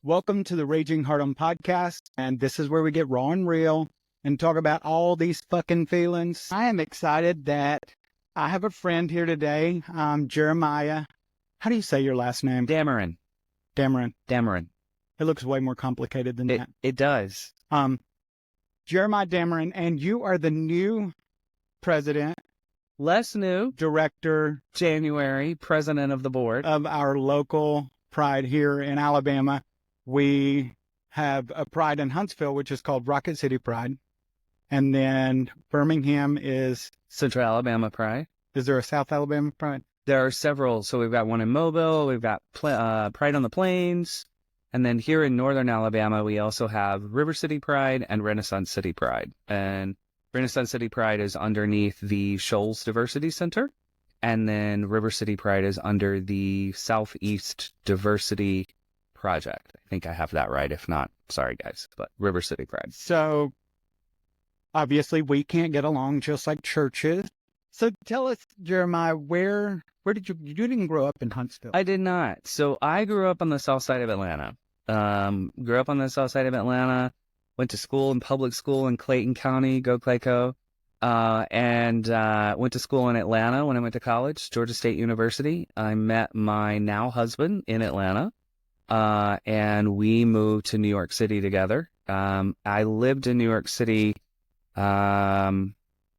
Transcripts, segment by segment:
Welcome to the Raging Hardom podcast, and this is where we get raw and real and talk about all these fucking feelings. I am excited that I have a friend here today, Jeremiah. How do you say your last name? Dameron. Dameron. It looks way more complicated than that. It does. Jeremiah Dameron, and you are the new president, Less new. director January, president of the board. of our local Pride here in Alabama. We have a Pride in Huntsville, which is called Rocket City Pride. And then Birmingham is Central Pride. Is there a South Alabama Pride? There are several. So we've got one in Mobile. We've got Pride on the Plains. And then here in Northern Alabama, we also have River City Pride and Renaissance City Pride. And Renaissance City Pride is underneath the Shoals Diversity Center. And then River City Pride is under the Southeast Diversity Project. I think I have that right. If not, sorry guys, but River City Pride. So obviously we can't get along just like churches. So tell us, Jeremiah, where did you didn't grow up in Huntsville? I did not. So I grew up on the south side of Atlanta. Went to school in public school in Clayton County, go Clayco. And went to school in Atlanta when I went to college, Georgia State University. I met my now husband in Atlanta, and we moved to New York City together. I lived in New York City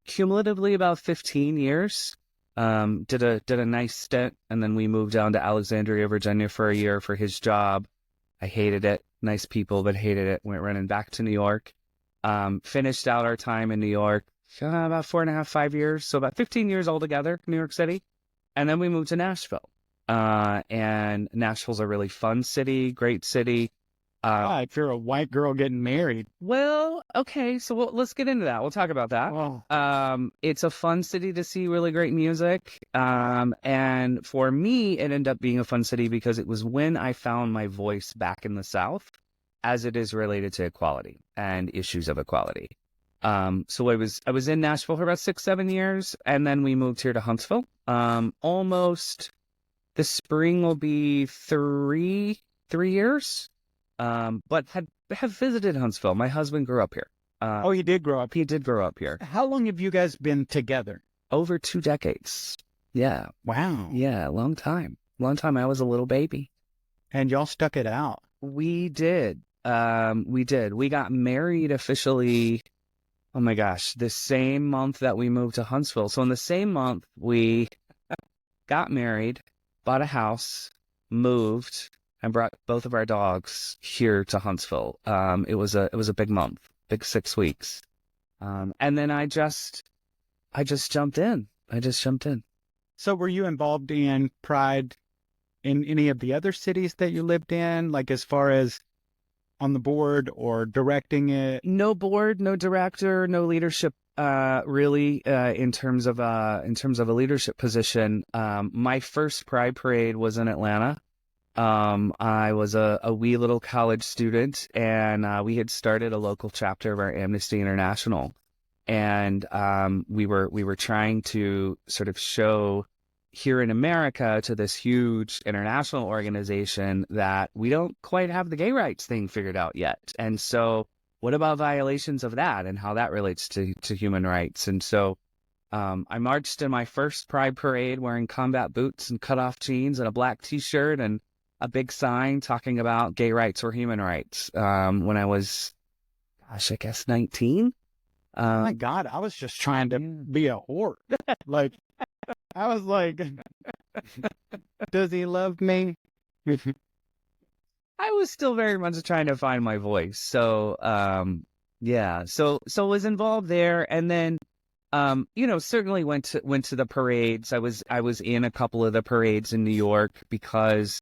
cumulatively about 15 years. Did a nice stint, and then we moved down to Alexandria, Virginia for a year for his job. I hated it. Nice people, but hated it. Went running back to New York. Finished out our time in New York about 4.5, 5 years. So about 15 years altogether, New York City. And then we moved to Nashville. And Nashville's a really fun city, great city. If you're a white girl getting married. Well, okay, so let's get into that. We'll talk about that. Oh. It's a fun city to see really great music. And for me, it ended up being a fun city because it was when I found my voice back in the South as it is related to equality and issues of equality. So I was in Nashville for about 6, 7 years, and then we moved here to Huntsville. Almost this spring will be three years. But have visited Huntsville. My husband grew up here. He did grow up. He did grow up here. How long have you guys been together? Over 2 decades. Yeah. Wow. Yeah, long time. Long time. I was a little baby. And y'all stuck it out. We did. We did. We got married officially, oh my gosh, the same month that we moved to Huntsville. So in the same month, we got married, bought a house, moved, and brought both of our dogs here to Huntsville. It was a big month, big 6 weeks. And then I just jumped in. So were you involved in Pride in any of the other cities that you lived in? Like as far as on the board or directing it? No board, no director, no leadership, really, in terms of a leadership position. My first Pride parade was in Atlanta. I was a wee little college student, and we had started a local chapter of our Amnesty International, and we were trying to sort of show here in America to this huge international organization that we don't quite have the gay rights thing figured out yet. And so what about violations of that and how that relates to human rights? And so I marched in my first Pride parade wearing combat boots and cutoff jeans and a black T-shirt and a big sign talking about gay rights or human rights when I was, I guess 19. Oh my God, I was just trying to be a whore. Like, I was like, does he love me? I was still very much trying to find my voice. So, yeah, so was involved there. And then, certainly went to the parades. I was in a couple of the parades in New York because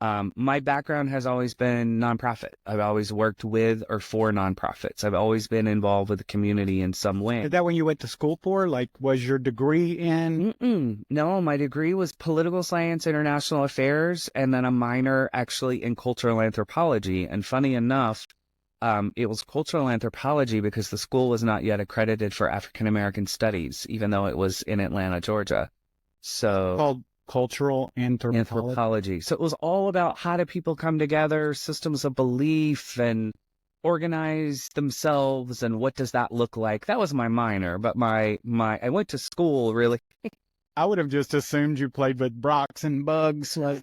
my background has always been nonprofit. I've always worked with or for nonprofits. I've always been involved with the community in some way. Is that what you went to school for? Like, was your degree in? No, my degree was political science, international affairs, and then a minor actually in cultural anthropology. And funny enough, it was cultural anthropology because the school was not yet accredited for African American studies, even though it was in Atlanta, Georgia. So Called cultural anthropology. Anthropology. So it was all about how do people come together, systems of belief, and organize themselves, and what does that look like? That was my minor, but my I went to school really. I would have just assumed you played with rocks and bugs. Like,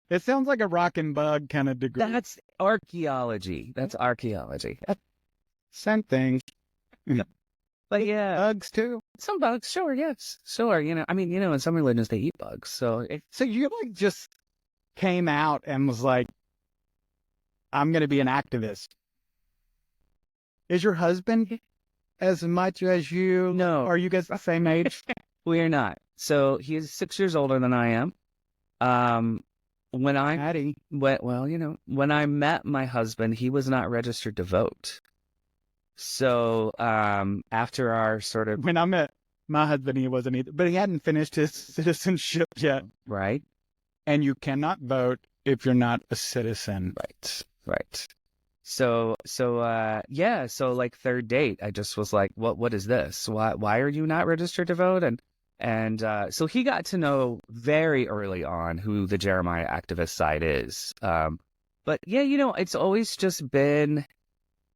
it sounds like a rock and bug kind of degree. That's archaeology. That's archaeology. Same thing. But yeah, Bugs too. some bugs, sure, yes, sure. I mean, in some religions they eat bugs, so So you like just came out and was like, I'm going to be an activist. Is your husband as much as you? No. Are you guys the same age? we are not. So he is 6 years older than I am. When I Patty. when I met my husband, he was not registered to vote. So after our sort of When I met my husband, he wasn't either, but he hadn't finished his citizenship yet. right, And you cannot vote if you're not a citizen. right. So like third date, I just was like, what is this? Why are you not registered to vote? And so he got to know very early on who the Jeremiah activist side is. But yeah, it's always just been.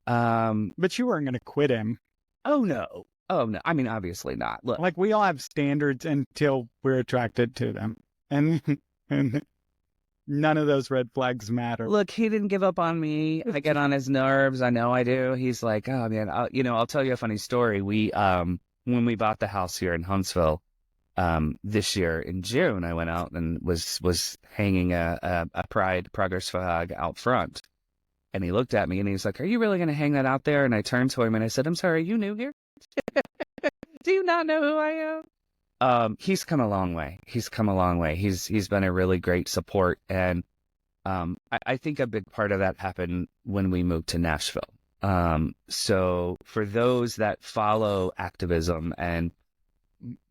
But you weren't going to quit him. Oh no. I mean, obviously not. Look, Like, we all have standards until we're attracted to them. And none of those red flags matter. look, he didn't give up on me. I get on his nerves. I know I do. He's like, oh man, I'll tell you a funny story. We, when we bought the house here in Huntsville, this year in June, I went out and was hanging a Pride Progress flag out front. And he looked at me and he's like, are you really going to hang that out there? And I turned to him and I said, I'm sorry, are you new here? Do you not know who I am? He's come a long way. He's been a really great support. And I think a big part of that happened when we moved to Nashville. So for those that follow activism and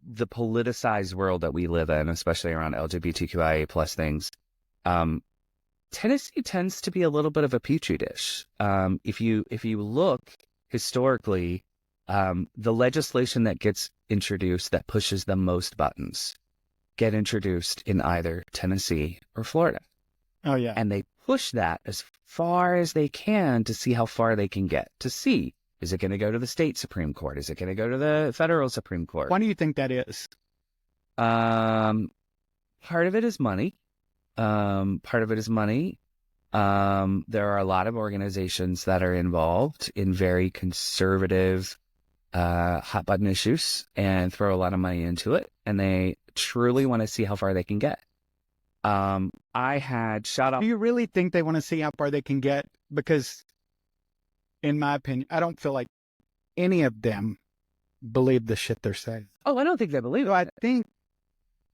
the politicized world that we live in, especially around LGBTQIA plus things, Tennessee tends to be a little bit of a petri dish. If you look historically, the legislation that gets introduced that pushes the most buttons get introduced in either Tennessee or Florida. Oh, yeah. And they push that as far as they can to see how far they can get, to see, is it going to go to the state Supreme Court? Is it going to go to the federal Supreme Court? Why do you think that is? Part of it is money. There are a lot of organizations that are involved in very conservative, hot button issues and throw a lot of money into it. And they truly want to see how far they can get. I had shot off. Do you really think they want to see how far they can get? Because, in my opinion, I don't feel like any of them believe the shit they're saying. Oh, I don't think they believe So it.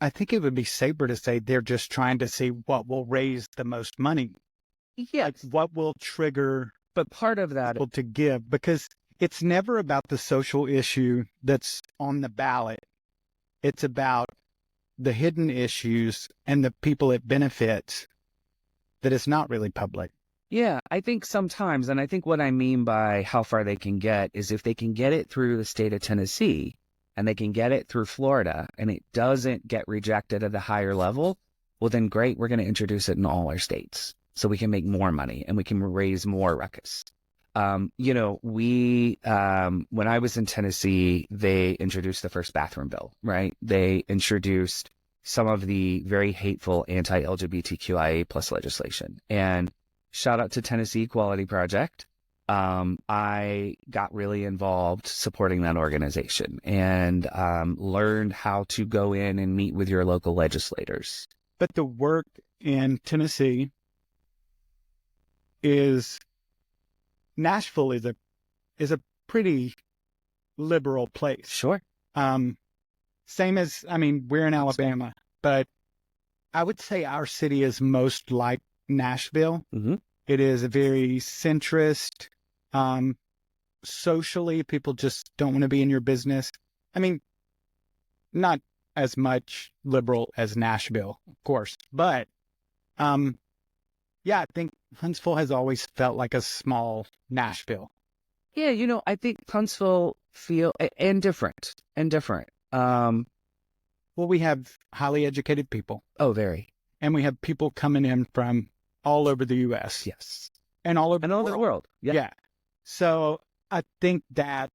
I think it would be safer to say they're just trying to see what will raise the most money. Yeah, Like, what will trigger but part of that, people to give, because it's never about the social issue that's on the ballot. It's about the hidden issues and the people it benefits that is not really public. yeah, I think sometimes, and I think what I mean by how far they can get is if they can get it through the state of Tennessee and they can get it through Florida and it doesn't get rejected at a higher level, well, then great, we're going to introduce it in all our states so we can make more money and we can raise more ruckus. When I was in Tennessee, they introduced the first bathroom bill, right? They introduced some of the very hateful anti-LGBTQIA plus legislation. And shout out to Tennessee Equality Project. I got really involved supporting that organization and learned how to go in and meet with your local legislators. But the work in Tennessee is, Nashville is a pretty liberal place. Sure. Same as, I mean, we're in Alabama, but I would say our city is most like Nashville. Mm-hmm. It is a very centrist. Socially, people just don't want to be in your business. I mean, not as much liberal as Nashville, of course, but yeah, I think Huntsville has always felt like a small Nashville. Yeah, I think Huntsville feel and different. Well, we have highly educated people, Oh, very. and we have people coming in from all over the U.S. Yes. and all over And the all over the world. world. Yeah. Yeah. So I think that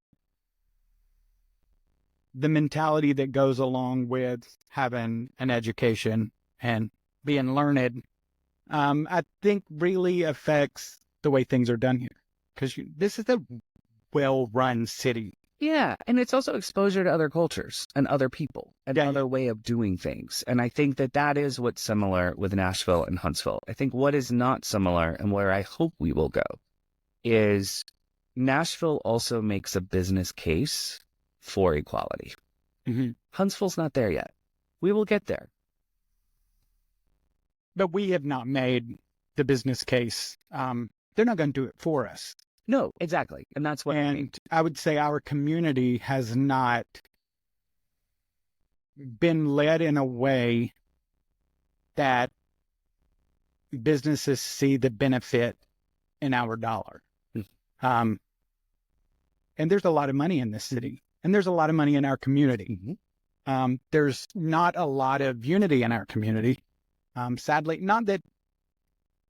the mentality that goes along with having an education and being learned, I think really affects the way things are done here. Because this is a well-run city. Yeah, and it's also exposure to other cultures and other people and Yeah, other way of doing things. And I think that that is what's similar with Nashville and Huntsville. I think what is not similar and where I hope we will go is Nashville also makes a business case for equality. Mm-hmm. Huntsville's not there yet. We will get there. But we have not made the business case. They're not going to do it for us. No, exactly. And that's what I mean. And I would say our community has not been led in a way that businesses see the benefit in our dollar. And there's a lot of money in this city, and there's a lot of money in our community. Mm-hmm. There's not a lot of unity in our community. Sadly, not that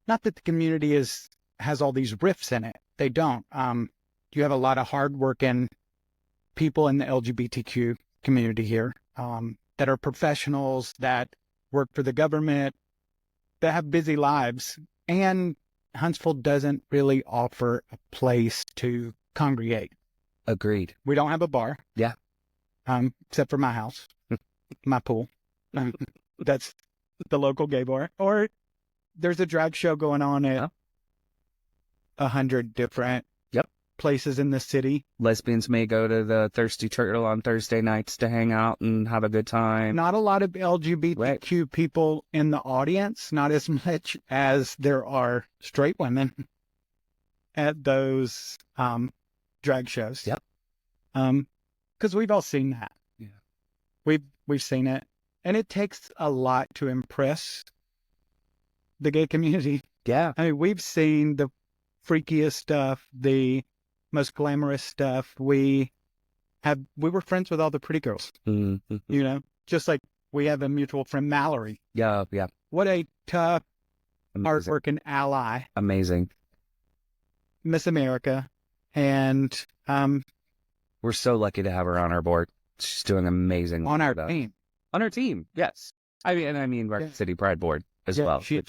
the community has all these rifts in it. They don't. You have a lot of hardworking people in the LGBTQ community here that are professionals, that work for the government, that have busy lives. And Huntsville doesn't really offer a place to congregate. Agreed. We don't have a bar. Yeah. Except for my house, my pool. That's the local gay bar. Or there's a drag show going on at 100 different places in the city. Lesbians may go to the Thirsty Turtle on Thursday nights to hang out and have a good time. Not a lot of LGBTQ people in the audience, not as much as there are straight women at those drag shows. Yep. Because we've all seen that. Yeah. We've seen it. And it takes a lot to impress the gay community. Yeah. I mean, we've seen the freakiest stuff, the most glamorous stuff. We were friends with all the pretty girls, Mm-hmm. you know, just like we have a mutual friend, Mallory. Yeah. Yeah. What a tough, Amazing. hardworking ally. Amazing. Miss America. And We're so lucky to have her on our board. She's doing amazing on our work. team. On our team, yes. I mean, Rocket City Pride Board as well. She's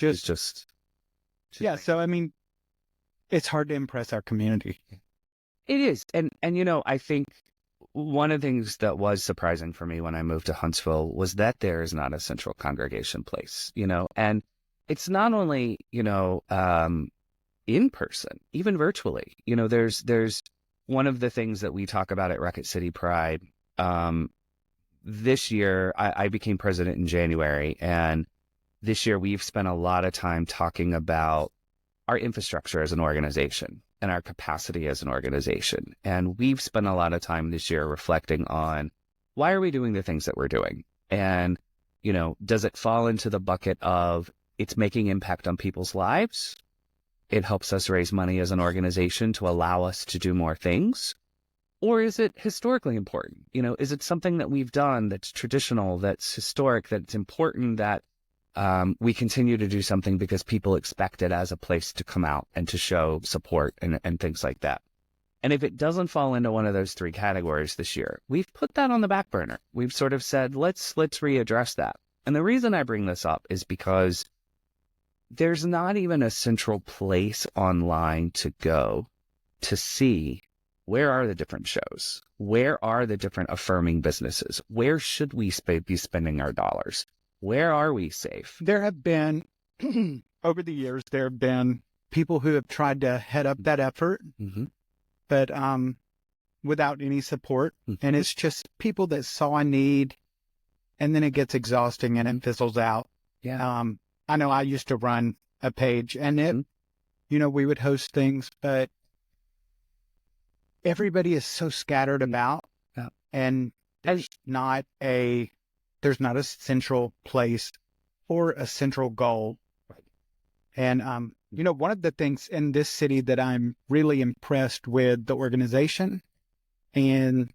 so I mean, it's hard to impress our community. It is. And you know, I think one of the things that was surprising for me when I moved to Huntsville was that there is not a central congregation place, you know, and it's not only, you know, in person, even virtually, you know, there's one of the things that we talk about at Rocket City Pride. This year, I became president in January, and this year we've spent a lot of time talking about our infrastructure as an organization and our capacity as an organization. And we've spent a lot of time this year reflecting on why are we doing the things that we're doing? And, you know, does it fall into the bucket of it's making impact on people's lives? It helps us raise money as an organization to allow us to do more things. Or is it historically important? You know, is it something that we've done that's traditional, that's historic, that's important, that we continue to do something because people expect it as a place to come out and to show support and things like that? And if it doesn't fall into one of those three categories this year, we've put that on the back burner. We've sort of said, let's readdress that. And the reason I bring this up is because there's not even a central place online to go to see where are the different shows? Where are the different affirming businesses? Where should we be spending our dollars? Where are we safe? There have been, over the years, there have been people who have tried to head up that effort, Mm-hmm. but without any support. Mm-hmm. And it's just people that saw a need, and then it gets exhausting and it fizzles out. Yeah. I know I used to run a page, and it, you know, we would host things, but everybody is so scattered about, and there's not a central place or a central goal. And, you know, one of the things in this city that I'm really impressed with the organization and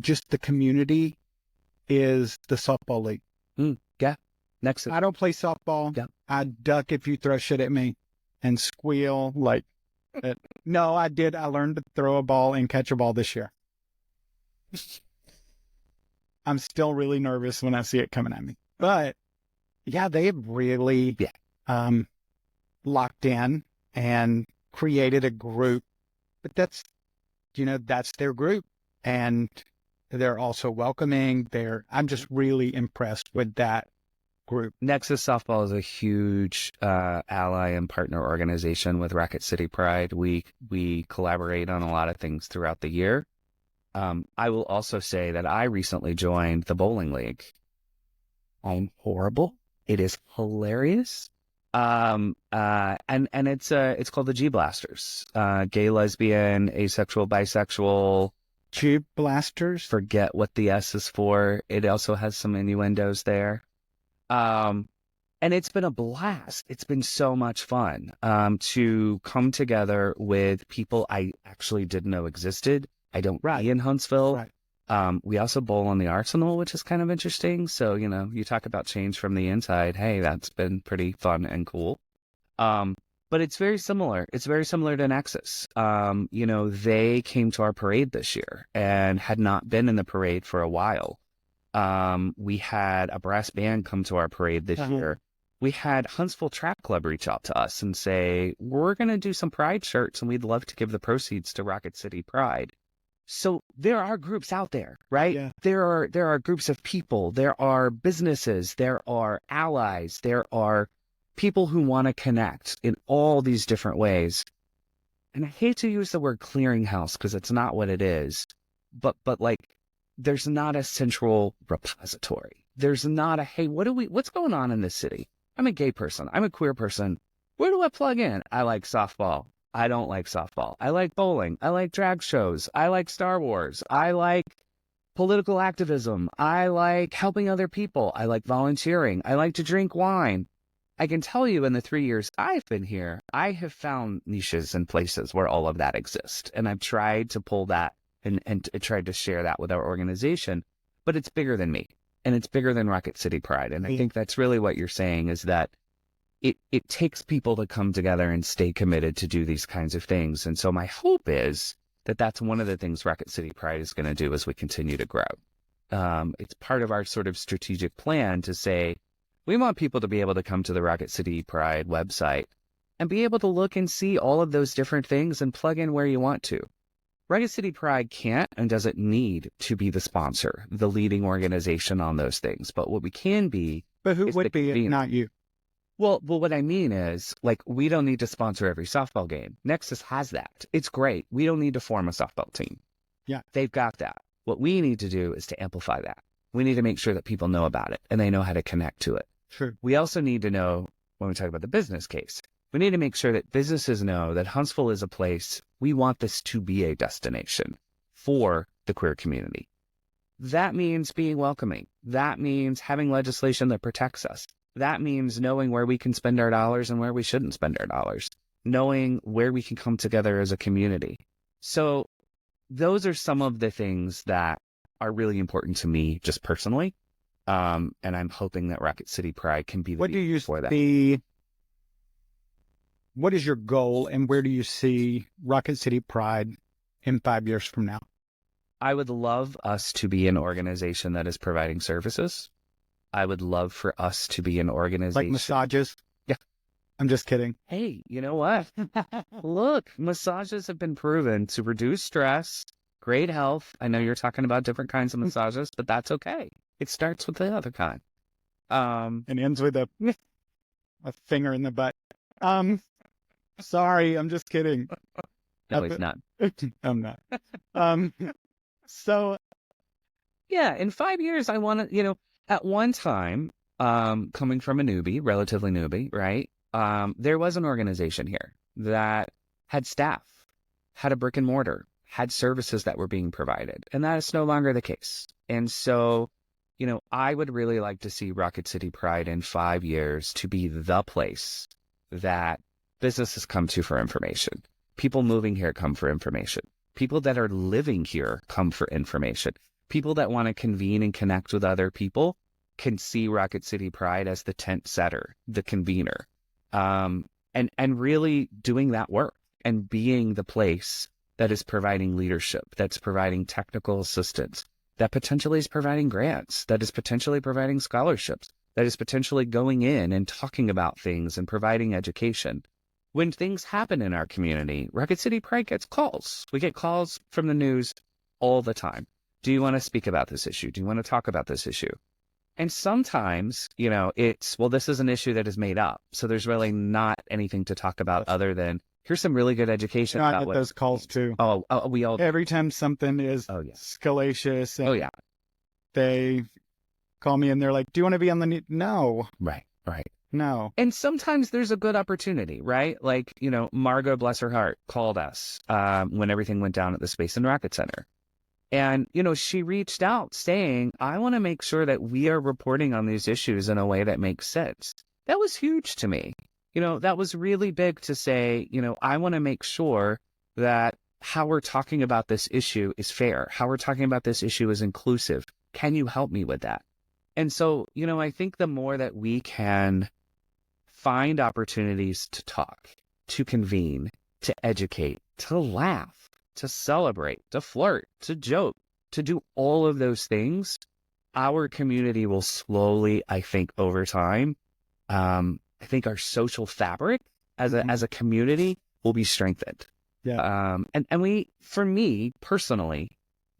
just the community is the softball league. Yeah. Next. I don't play softball. Yeah. I duck if you throw shit at me and squeal like it. No, I did. I learned to throw a ball and catch a ball this year. I'm still really nervous when I see it coming at me. But yeah, they have really locked in and created a group. But that's their group. And they're also welcoming. I'm just really impressed with that group. Nexus Softball is a huge ally and partner organization with Rocket City Pride. We collaborate on a lot of things throughout the year. I will also say that I recently joined the bowling league. I'm horrible. It is hilarious. And it's called the G Blasters. Gay, lesbian, asexual, bisexual. G Blasters? Forget what the S is for. It also has some innuendos there. And it's been a blast. It's been so much fun to come together with people I actually didn't know existed. I don't be in Huntsville. Right. We also bowl on the Arsenal, which is kind of interesting. So, you talk about change from the inside. Hey, that's been pretty fun and cool. But it's very similar. It's very similar to Nexus. They came to our parade this year and had not been in the parade for a while. We had a brass band come to our parade this year. We had Huntsville Track Club reach out to us and say, we're going to do some Pride shirts and we'd love to give the proceeds to Rocket City Pride. So there are groups out there, right? Yeah. There are groups of people. There are businesses. There are allies. There are people who want to connect in all these different ways. And I hate to use the word clearinghouse because it's not what it is. But like, there's not a central repository. There's not a, hey, what's going on in this city? I'm a gay person. I'm a queer person. Where do I plug in? I like softball. I don't like softball. I like bowling. I like drag shows. I like Star Wars. I like political activism. I like helping other people. I like volunteering. I like to drink wine. I can tell you in the 3 years I've been here, I have found niches and places where all of that exists. And I've tried to pull that and tried to share that with our organization. But it's bigger than me. And it's bigger than Rocket City Pride. And I think that's really what you're saying is that it takes people to come together and stay committed to do these kinds of things. And so my hope is that that's one of the things Rocket City Pride is going to do as we continue to grow. It's part of our sort of strategic plan to say, we want people to be able to come to the Rocket City Pride website and be able to look and see all of those different things and plug in where you want to. Rocket City Pride can't and doesn't need to be the sponsor, the leading organization on those things. But what we can be... But who would be if not you? Well, what I mean is, like, we don't need to sponsor every softball game. Nexus has that. It's great. We don't need to form a softball team. Yeah. They've got that. What we need to do is to amplify that. We need to make sure that people know about it and they know how to connect to it. Sure. We also need to know, when we talk about the business case, we need to make sure that businesses know that Huntsville is a place, we want this to be a destination for the queer community. That means being welcoming. That means having legislation that protects us. That means knowing where we can spend our dollars and where we shouldn't spend our dollars, knowing where we can come together as a community. So those are some of the things that are really important to me just personally. And I'm hoping that Rocket City Pride can be the vehicle for that. What is your goal and where do you see Rocket City Pride in 5 years from now? I would love us to be an organization that is providing services. I would love for us to be an organization. Like massages? Yeah. I'm just kidding. Hey, you know what? Look, massages have been proven to reduce stress, great health. I know you're talking about different kinds of massages, but that's okay. It starts with the other kind. And ends with a finger in the butt. Sorry, I'm just kidding. No, he's not. I'm not. So. Yeah, in 5 years, I want to, at one time, coming from a newbie, relatively newbie, right? There was an organization here that had staff, had a brick and mortar, had services that were being provided, and that is no longer the case. And so, I would really like to see Rocket City Pride in 5 years to be the place that businesses come to for information. People moving here come for information. People that are living here come for information. People that want to convene and connect with other people can see Rocket City Pride as the tent setter, the convener, and really doing that work and being the place that is providing leadership, that's providing technical assistance, that potentially is providing grants, that is potentially providing scholarships, that is potentially going in and talking about things and providing education. When things happen in our community, Rocket City Pride gets calls. We get calls from the news all the time. Do you want to speak about this issue? Do you want to talk about this issue? And sometimes, it's, well, this is an issue that is made up. So there's really not anything to talk about other than, here's some really good education. I get those calls too. We all. Every time something is scalacious. And they call me and they're like, do you want to be on the news? No. Right. No. And sometimes there's a good opportunity, right? Like, Margot, bless her heart, called us when everything went down at the Space and Rocket Center. And, she reached out saying, I want to make sure that we are reporting on these issues in a way that makes sense. That was huge to me. That was really big to say, I want to make sure that how we're talking about this issue is fair. How we're talking about this issue is inclusive. Can you help me with that? And so, I think the more that we can find opportunities to talk, to convene, to educate, to laugh, to celebrate, to flirt, to joke, to do all of those things, our community will slowly, I think, over time, I think our social fabric as a community will be strengthened. Yeah. And for me personally,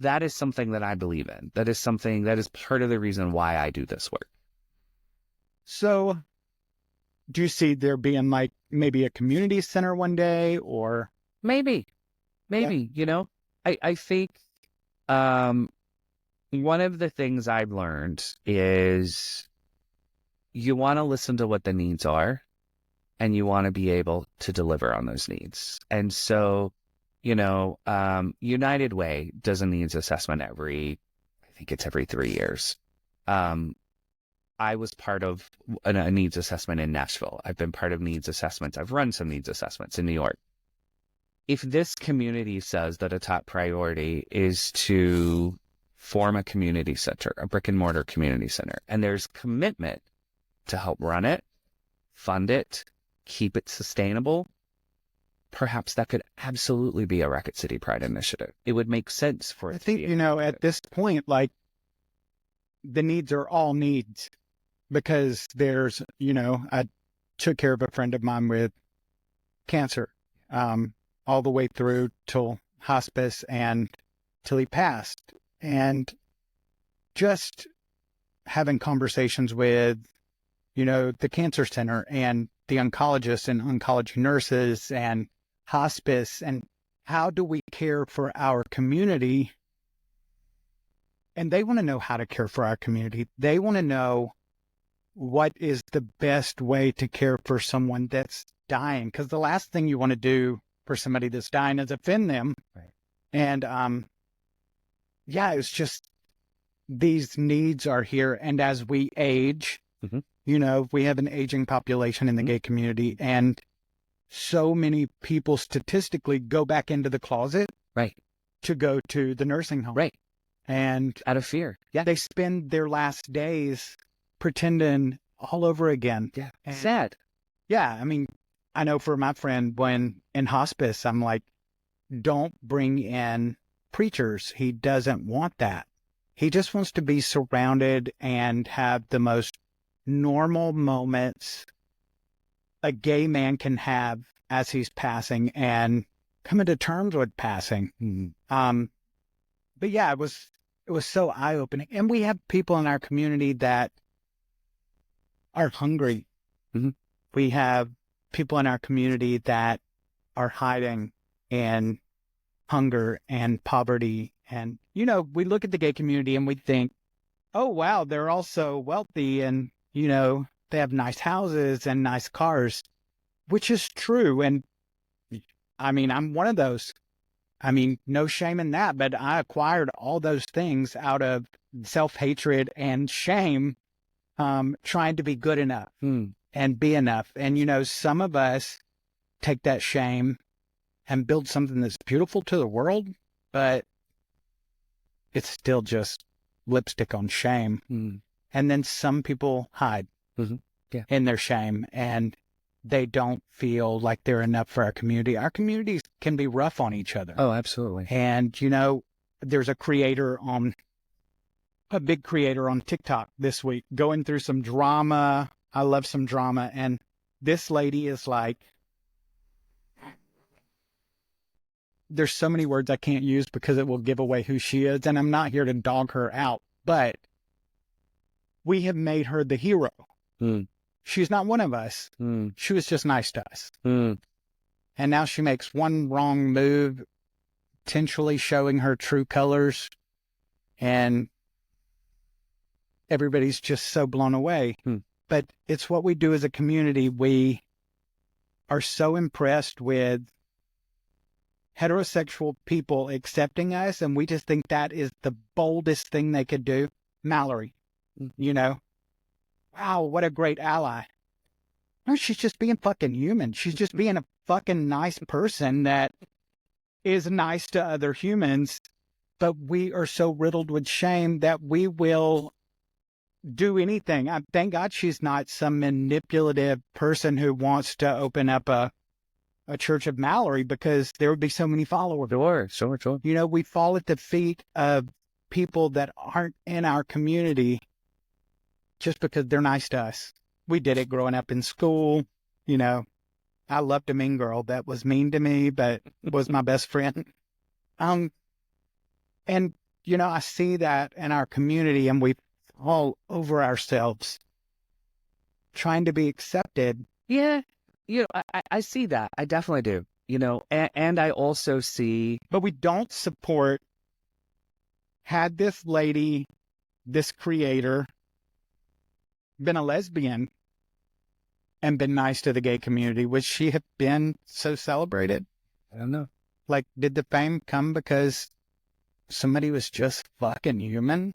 that is something that I believe in. That is something that is part of the reason why I do this work. So do you see there being like maybe a community center one day or? Maybe, I think one of the things I've learned is you want to listen to what the needs are and you want to be able to deliver on those needs. And so, United Way does a needs assessment I think it's every 3 years. I was part of a needs assessment in Nashville. I've been part of needs assessments. I've run some needs assessments in New York. If this community says that a top priority is to form a community center, a brick and mortar community center, and there's commitment to help run it, fund it, keep it sustainable, perhaps that could absolutely be a Rocket City Pride initiative. It would make sense for it. I think, at this point, like the needs are all needs because there's, I took care of a friend of mine with cancer. All the way through till hospice and till he passed. And just having conversations with, the cancer center and the oncologists and oncology nurses and hospice and how do we care for our community? And they want to know how to care for our community. They want to know what is the best way to care for someone that's dying. Because the last thing you want to do for somebody that's dying is offend them. Right. And it's just these needs are here. And as we age, we have an aging population in the gay community, and so many people statistically go back into the closet to go to the nursing home. Right. And out of fear. Yeah. They spend their last days pretending all over again. Yeah. And sad. Yeah. I mean, I know for my friend, when in hospice, I'm like, don't bring in preachers. He doesn't want that. He just wants to be surrounded and have the most normal moments a gay man can have as he's passing and coming to terms with passing. Mm-hmm. But yeah, it was so eye-opening. And we have people in our community that are hungry. Mm-hmm. We have people in our community that are hiding in hunger and poverty. And, we look at the gay community and we think, oh, wow, they're all so wealthy and, they have nice houses and nice cars, which is true. And I mean, I'm one of those. I mean, no shame in that, but I acquired all those things out of self-hatred and shame, trying to be good enough and be enough. And, some of us take that shame and build something that's beautiful to the world, but it's still just lipstick on shame. Mm. And then some people hide in their shame, and they don't feel like they're enough for our community. Our communities can be rough on each other. Oh, absolutely. And, there's a big creator on TikTok this week going through some drama. I love some drama. And this lady is like, there's so many words I can't use because it will give away who she is. And I'm not here to dog her out, but we have made her the hero. Mm. She's not one of us. Mm. She was just nice to us. Mm. And now she makes one wrong move, potentially showing her true colors. And everybody's just so blown away. Mm. But it's what we do as a community. We are so impressed with heterosexual people accepting us, and we just think that is the boldest thing they could do. Mallory, wow, what a great ally. No, she's just being fucking human. She's just being a fucking nice person that is nice to other humans, but we are so riddled with shame that we will do anything. Thank God she's not some manipulative person who wants to open up a Church of Mallory, because there would be so many followers. Sure. We fall at the feet of people that aren't in our community just because they're nice to us. We did it growing up in school. I loved a mean girl that was mean to me, but was my best friend. And, I see that in our community, and we fall over ourselves trying to be accepted. Yeah. I see that. I definitely do. And I also see. But we don't support, had this lady, this creator, been a lesbian and been nice to the gay community, would she have been so celebrated? I don't know. Like, did the fame come because somebody was just fucking human?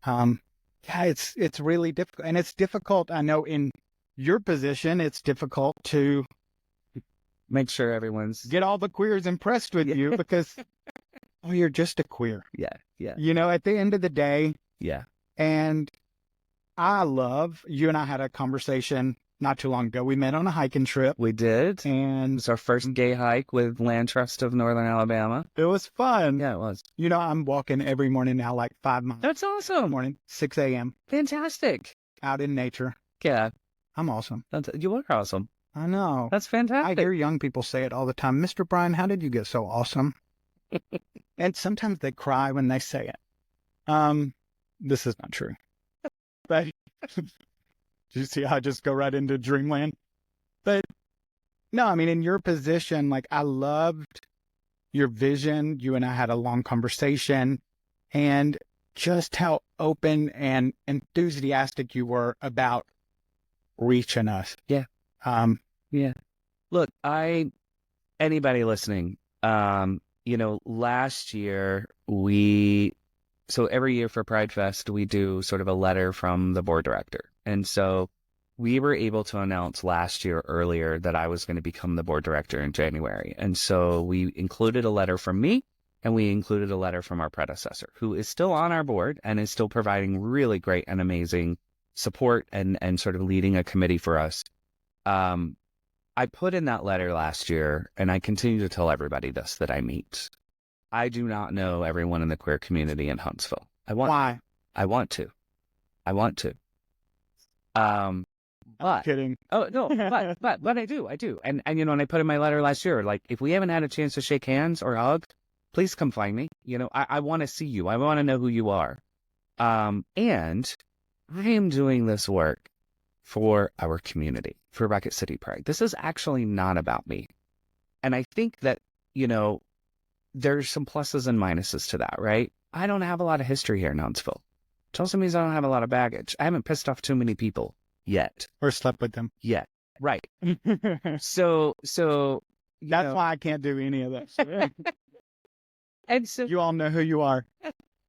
Yeah, it's really difficult. And it's difficult, I know, in your position, it's difficult to make sure everyone's get all the queers impressed with you because, you're just a queer. Yeah. At the end of the day. Yeah. And I love, you and I had a conversation not too long ago. We met on a hiking trip. We did. And it was our first gay hike with Land Trust of Northern Alabama. It was fun. Yeah, it was. I'm walking every morning now, like 5 miles. That's awesome. Morning, 6 a.m. Fantastic. Out in nature. Yeah. I'm awesome. You are awesome. I know. That's fantastic. I hear young people say it all the time. Mr. Brian, how did you get so awesome? And sometimes they cry when they say it. This is not true. But do you see how I just go right into dreamland? But no, I mean, in your position, like, I loved your vision. You and I had a long conversation, and just how open and enthusiastic you were about reaching us. Yeah. Yeah. Look, anybody listening, last year so every year for Pride Fest, we do sort of a letter from the board director. And so we were able to announce last year earlier that I was going to become the board director in January. And so we included a letter from me, and we included a letter from our predecessor, who is still on our board and is still providing really great and amazing support and sort of leading a committee for us. I put in that letter last year, and I continue to tell everybody this that I meet. I do not know everyone in the queer community in Huntsville. Why? I want to. But kidding. Oh no, but I do. And and I put in my letter last year, like, if we haven't had a chance to shake hands or hug, please come find me. I want to see you. I want to know who you are. And I am doing this work for our community, for Rocket City Pride. This is actually not about me. And I think that, there's some pluses and minuses to that, right? I don't have a lot of history here in Huntsville. Which also means I don't have a lot of baggage. I haven't pissed off too many people yet. Or slept with them. Yet. Right. So that's why I can't do any of this. And so you all know who you are.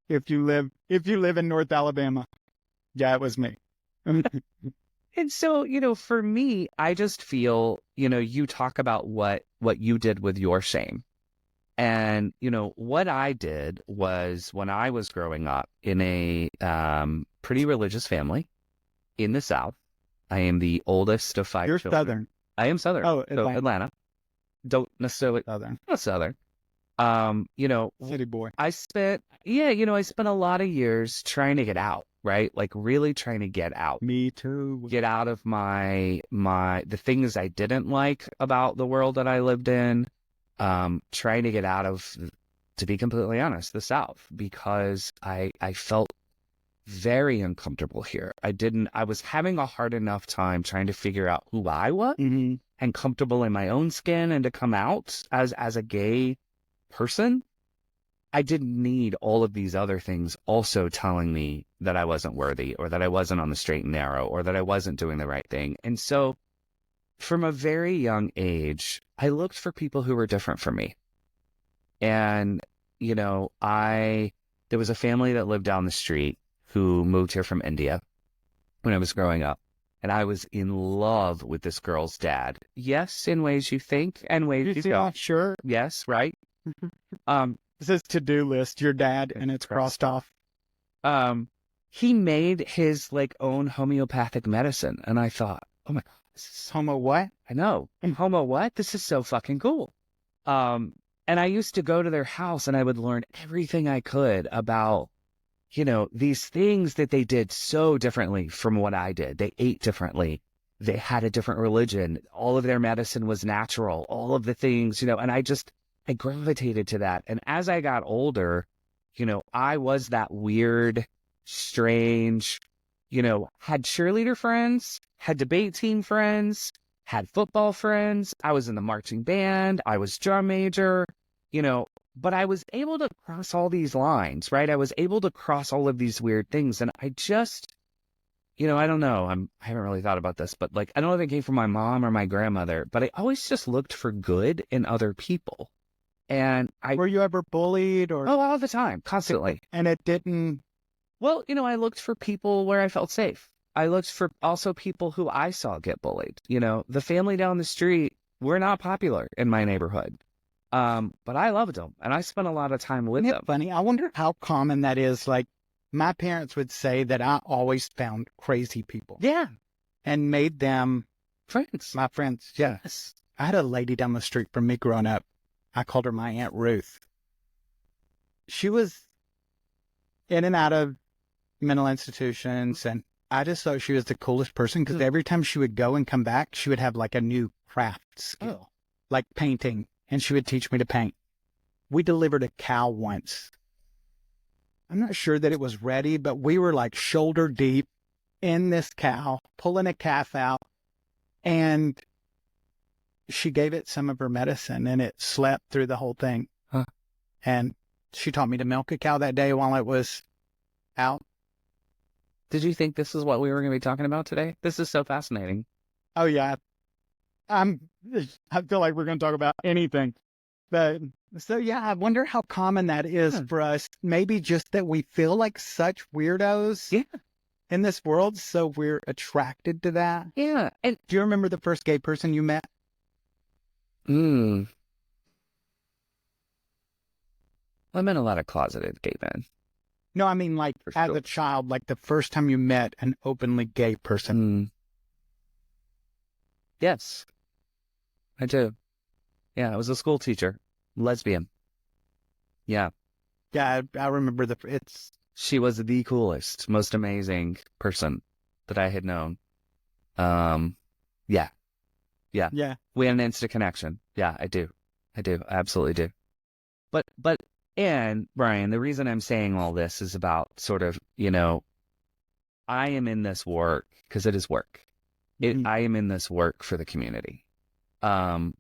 If you live in North Alabama. Yeah, it was me. And so, for me, I just feel, you talk about what you did with your shame. And, what I did was when I was growing up in a pretty religious family in the South, I am the oldest of 5 You're children. Southern. I am Southern. Oh, So Atlanta. Don't necessarily, Southern. not Southern. City boy. I spent a lot of years trying to get out, right? Like really trying to get out. Me too. Get out of the things I didn't like about the world that I lived in. Trying to get out of, to be completely honest, the South, because I felt very uncomfortable here. I was having a hard enough time trying to figure out who I was Mm-hmm. and comfortable in my own skin and to come out as a gay person. I didn't need all of these other things also telling me that I wasn't worthy or that I wasn't on the straight and narrow or that I wasn't doing the right thing. And so from a very young age, I looked for people who were different from me. And, there was a family that lived down the street who moved here from India when I was growing up. And I was in love with this girl's dad. Yes, in ways you think and ways you don't. Sure. Yes, right? This is to-do list, your dad, and it's crossed off. He made his own homeopathic medicine. And I thought, oh my God, this is Homo what? I know. Homo what? This is so fucking cool. And I used to go to their house and I would learn everything I could about, these things that they did so differently from what I did. They ate differently. They had a different religion. All of their medicine was natural. All of the things, and I gravitated to that. And as I got older, I was that weird, strange, had cheerleader friends, had debate team friends, had football friends. I was in the marching band. I was drum major, but I was able to cross all these lines, right? I was able to cross all of these weird things. And I just, I don't know. I haven't really thought about this, but I don't know if it came from my mom or my grandmother, but I always just looked for good in other people. And Were you ever bullied or? Oh, all the time, constantly. And it didn't. Well, I looked for people where I felt safe. I looked for also people who I saw get bullied. The family down the street were not popular in my neighborhood. But I loved them and I spent a lot of time with them. Funny. I wonder how common that is. My parents would say that I always found crazy people. Yeah. And made them friends. My friends. Yes. I had a lady down the street from me growing up. I called her my Aunt Ruth. She was in and out of mental institutions, and I just thought she was the coolest person because every time she would go and come back, she would have a new craft skill, like painting, and she would teach me to paint. We delivered a cow once. I'm not sure that it was ready, but we were shoulder deep in this cow, pulling a calf out, and she gave it some of her medicine and it slept through the whole thing. Huh. And she taught me to milk a cow that day while it was out. Did you think this is what we were going to be talking about today? This is so fascinating. Oh, yeah. I feel like we're going to talk about anything. But so, yeah, I wonder how common that is for us. Maybe just that we feel like such weirdos in this world. So we're attracted to that. Yeah. And do you remember the first gay person you met? I met a lot of closeted gay men. No, I mean as a child, the first time you met an openly gay person. Yes, I do. Yeah, I was a school teacher, lesbian. Yeah. Yeah, I remember she was the coolest, most amazing person that I had known. Yeah. We had an instant connection. Yeah, I do. I absolutely do. And Brian, the reason I'm saying all this is about sort of, I am in this work because it is work. I am in this work for the community. I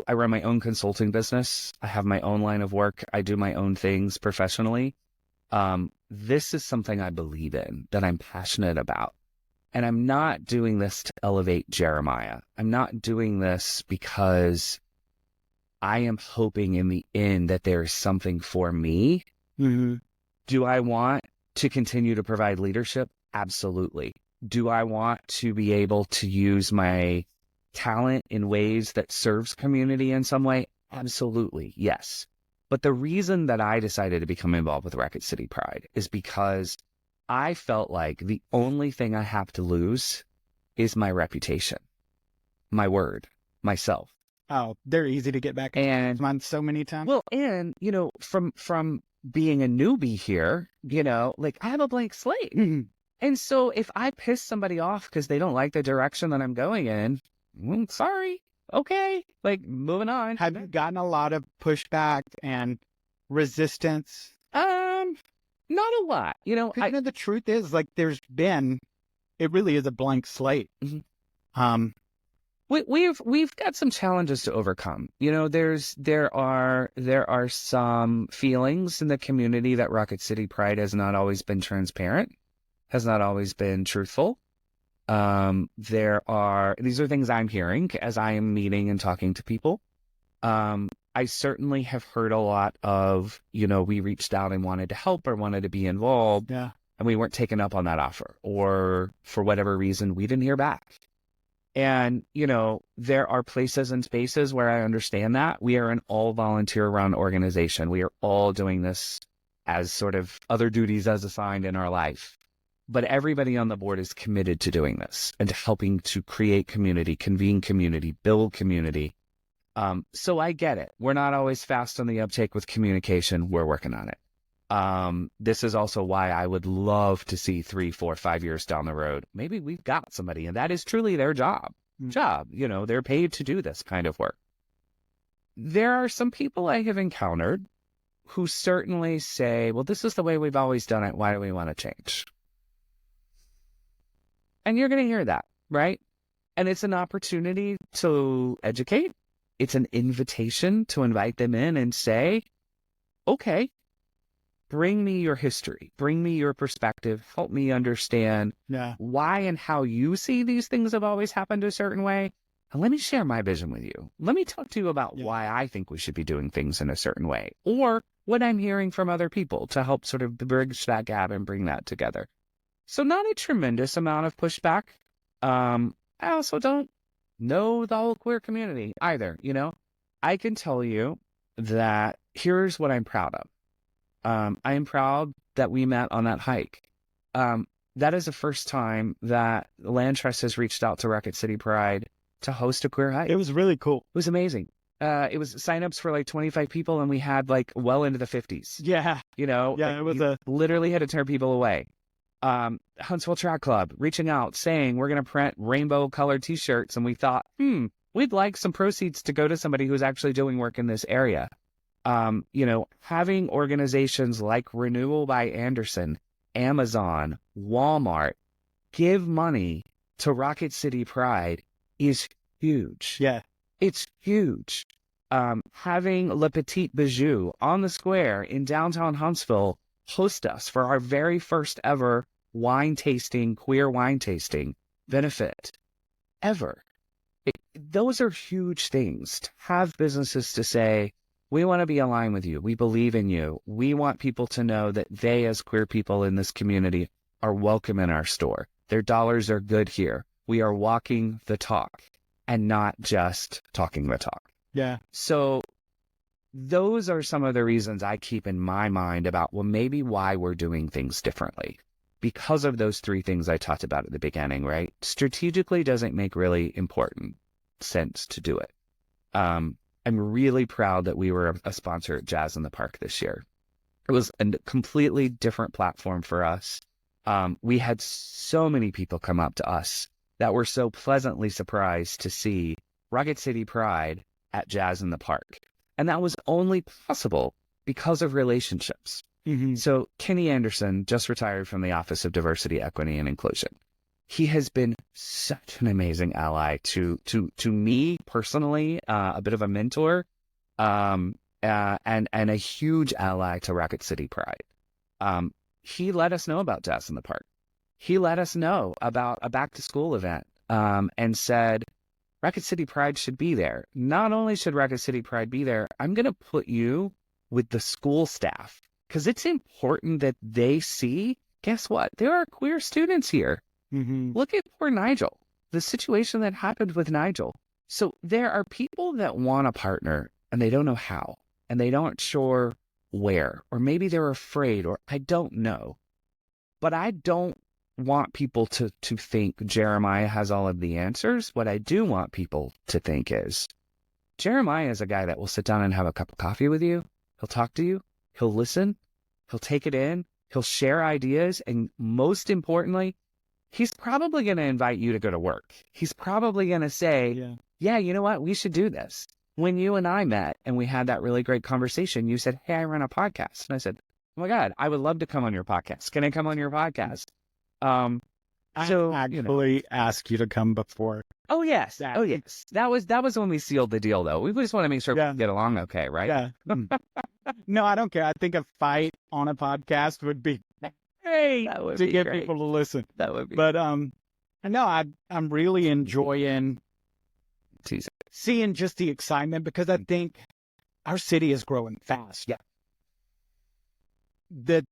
run my own consulting business. I have my own line of work. I do my own things professionally. This is something I believe in, that I'm passionate about. And I'm not doing this to elevate Jeremiah. I'm not doing this because I am hoping in the end that there is something for me. Mm-hmm. Do I want to continue to provide leadership? Absolutely. Do I want to be able to use my talent in ways that serves community in some way? Absolutely, yes. But the reason that I decided to become involved with Rocket City Pride is because I felt like the only thing I have to lose is my reputation, my word, myself. Oh, they're easy to get back And on so many times. well, and from being a newbie here, like I have a blank slate. And so if I piss somebody off because they don't like the direction that I'm going in, sorry. Okay. Like moving on. Have you gotten a lot of pushback and resistance? Not a lot. The truth is, like, it really is a blank slate. Mhm. We've got some challenges to overcome. There are some feelings in the community that Rocket City Pride has not always been transparent, has not always been truthful. These are things I'm hearing as I am meeting and talking to people. I certainly have heard a lot of, we reached out and wanted to help or wanted to be involved. Yeah. And we weren't taken up on that offer, or for whatever reason, we didn't hear back. And, there are places and spaces where I understand that. We are an all volunteer run organization. We are all doing this as sort of other duties as assigned in our life. But everybody on the board is committed to doing this and to helping to create community, convene community, build community. So I get it. We're not always fast on the uptake with communication. We're working on it. This is also why I would love to see 3, 4, 5 years down the road. Maybe we've got somebody, and that is truly their job. They're paid to do this kind of work. There are some people I have encountered who certainly say, well, this is the way we've always done it. Why do we want to change? And you're going to hear that, right? And it's an opportunity to educate. It's an invitation to invite them in and say, okay, bring me your history, bring me your perspective, help me understand why and how you see these things have always happened a certain way. And let me share my vision with you. Let me talk to you about why I think we should be doing things in a certain way, or what I'm hearing from other people to help sort of bridge that gap and bring that together. So not a tremendous amount of pushback. I also don't know the whole queer community either. I can tell you that here's what I'm proud of. I am proud that we met on that hike. That is the first time that the Land Trust has reached out to Rocket City Pride to host a queer hike. It was really cool. It was amazing. It was signups for like 25 people, and we had like well into the 50s. Yeah. It was literally had to turn people away. Huntsville Track Club reaching out saying we're going to print rainbow colored t-shirts, and we thought, we'd like some proceeds to go to somebody who's actually doing work in this area. Having organizations like Renewal by Anderson, Amazon, Walmart give money to Rocket City Pride is huge. Yeah. It's huge. Having Le Petit Bijou on the square in downtown Huntsville host us for our very first ever queer wine tasting benefit ever. Those are huge things. To have businesses to say, we want to be aligned with you. We believe in you. We want people to know that they, as queer people in this community, are welcome in our store. Their dollars are good here. We are walking the talk and not just talking the talk. Yeah. So those are some of the reasons I keep in my mind about, well, maybe why we're doing things differently. Because of those 3 things I talked about at the beginning, right? Strategically doesn't make really important sense to do it. I'm really proud that we were a sponsor at Jazz in the Park this year. It was a completely different platform for us. We had so many people come up to us that were so pleasantly surprised to see Rocket City Pride at Jazz in the Park. And that was only possible because of relationships. Mm-hmm. So Kenny Anderson just retired from the Office of Diversity, Equity, and Inclusion. He has been such an amazing ally to me personally, a bit of a mentor, and a huge ally to Rocket City Pride. He let us know about Jazz in the Park. He let us know about a back to school event, and said, Rocket City Pride should be there. Not only should Rocket City Pride be there, I'm going to put you with the school staff, because it's important that they see, guess what? There are queer students here. Mm-hmm. Look at poor Nigel. The situation that happened with Nigel. So there are people that want a partner and they don't know how, and they aren't sure where, or maybe they're afraid, or I don't know. But I don't want people to think Jeremiah has all of the answers. What I do want people to think is Jeremiah is a guy that will sit down and have a cup of coffee with you. He'll talk to you. He'll listen. He'll take it in. He'll share ideas. And most importantly, he's probably going to invite you to go to work. He's probably going to say, yeah, you know what? We should do this. When you and I met and we had that really great conversation, you said, hey, I run a podcast. And I said, oh my God, I would love to come on your podcast. Can I come on your podcast? I actually asked you to come before. Oh yes. Oh yes. That was when we sealed the deal, though. We just want to make sure we get along okay, right? Yeah. No, I don't care. I think a fight on a podcast would be great to get people to listen. That would be. But no, I'm really enjoying seeing just the excitement, because I think our city is growing fast. Yeah. The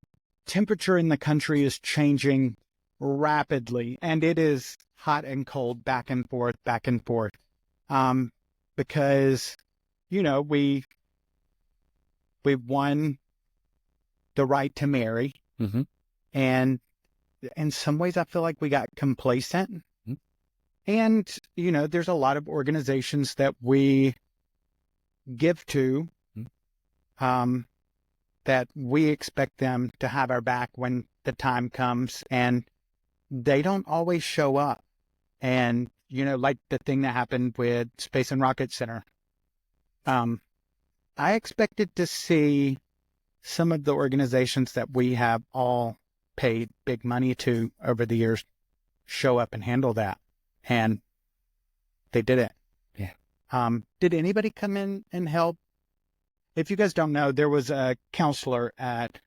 temperature in the country is changing rapidly, and it is hot and cold, back and forth, because we won the right to marry, and in some ways I feel like we got complacent, and there's a lot of organizations that we give to that we expect them to have our back when the time comes, and they don't always show up. And, like the thing that happened with Space and Rocket Center, I expected to see some of the organizations that we have all paid big money to over the years show up and handle that. And they didn't. Yeah. Did anybody come in and help? If you guys don't know, there was a counselor at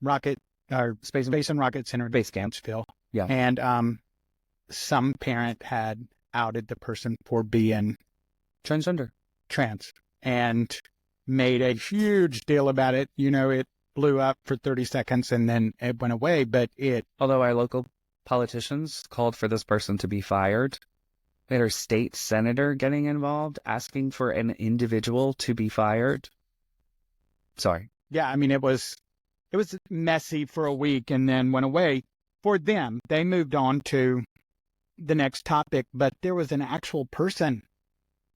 Space and Rocket Center in Huntsville. Yeah. And some parent had outed the person for being trans and made a huge deal about it. It blew up for 30 seconds and then it went away. Although our local politicians called for this person to be fired, we had our state senator getting involved, asking for an individual to be fired. Sorry. Yeah, I mean, it was messy for a week and then went away. For them, they moved on to the next topic, but there was an actual person